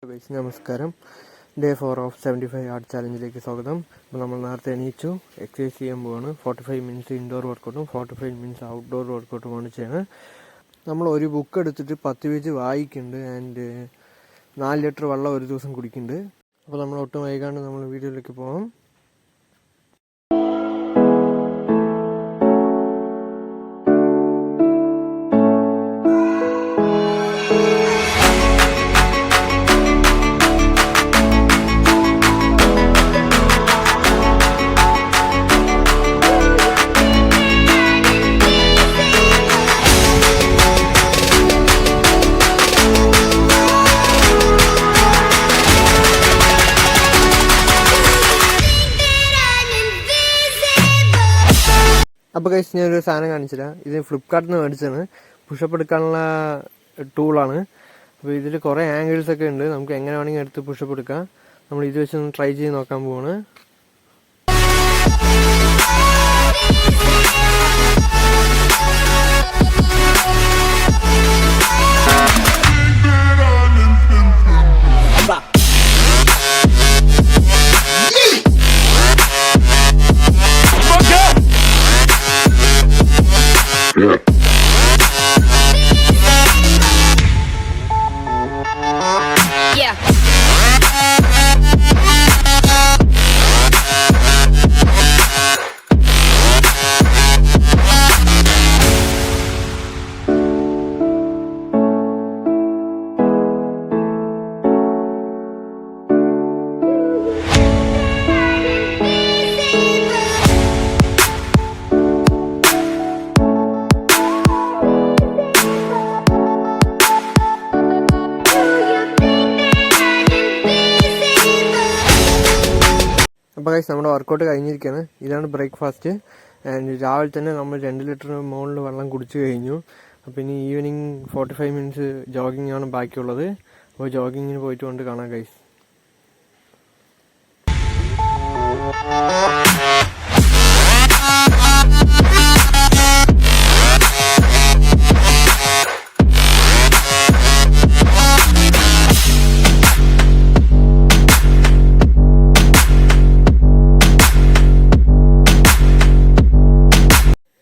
നമസ്കാരം. Day 4 of 75 art ചാലഞ്ചിലേക്ക് സ്വാഗതം. അപ്പോൾ നമ്മൾ നേരത്തെ എണീച്ചു, എക്സസൈസ് ചെയ്യാൻ പോവാണ്. 45 മിനിറ്റ്സ് ഇൻഡോർ വർക്കൗട്ടും 45 മിനിറ്റ്സ് ഔട്ട്ഡോർ വർക്കൗട്ടുമാണ് ചെയ്യുന്നത്. നമ്മൾ ഒരു ബുക്ക് എടുത്തിട്ട് 10 പേജ് വായിക്കുന്നുണ്ട് ആൻഡ് 4 ലിറ്റർ വെള്ളം ഒരു ദിവസം കുടിക്കുന്നുണ്ട്. അപ്പോൾ നമ്മൾ ഒട്ടും വൈകാണ്ട് നമ്മൾ വീഡിയോയിലേക്ക് പോകാം. അപ്പോൾ ഗൈസ്, ഞാനൊരു സാധനം കാണിച്ചില്ല. ഇത് ഫ്ലിപ്കാർട്ടിൽ നിന്ന് മേടിച്ചതാണ്. പുഷപ്പ് എടുക്കാനുള്ള ടൂളാണ്. അപ്പോൾ ഇതിൽ കുറേ ആംഗിൾസ് ഒക്കെ ഉണ്ട്. നമുക്ക് എങ്ങനെ വേണമെങ്കിൽ എടുത്ത് പുഷപ്പ് എടുക്കാം. നമ്മൾ ഇത് വെച്ച് ഒന്ന് ട്രൈ ചെയ്ത് നോക്കാൻ പോവാണ്. അപ്പോൾ ഗൈസ്, നമ്മുടെ വർക്കൗട്ട് കഴിഞ്ഞിരിക്കുകയാണ്. ഇതാണ് ബ്രേക്ക്ഫാസ്റ്റ്. ആൻഡ് രാവിലെ തന്നെ നമ്മൾ 2 ലിറ്റർ മുകളിൽ വെള്ളം കുടിച്ചു കഴിഞ്ഞു. അപ്പോൾ ഇനി ഈവനിങ് 45 മിനിറ്റ്സ് ജോഗിങ് ആണ് ബാക്കിയുള്ളത്. അപ്പോൾ ജോഗിങ്ങിന് പോയിട്ട് കൊണ്ട് കാണാം ഗൈസ്.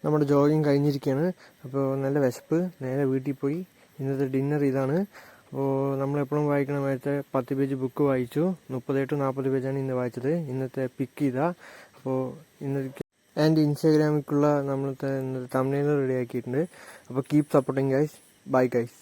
നമ്മുടെ ജോഗിങ് കഴിഞ്ഞിരിക്കുകയാണ്. അപ്പോൾ നല്ല വിശപ്പ്, നേരെ വീട്ടിൽ പോയി ഇന്നത്തെ ഡിന്നർ ഇതാണ്. അപ്പോൾ നമ്മളെപ്പോഴും വായിക്കണ നേരത്തെ 10 പേജ് ബുക്ക് വായിച്ചു. 38 to 40 പേജാണ് ഇന്ന് വായിച്ചത്. ഇന്നത്തെ പിക്ക് ഇതാ. അപ്പോൾ ഇന്നത്തെ ആൻഡ് ഇൻസ്റ്റാഗ്രാമിലേക്കുള്ള നമ്മളത്തെ തംബ്നെയിൽ റെഡി ആക്കിയിട്ടുണ്ട്. അപ്പോൾ keep supporting guys. Bye guys.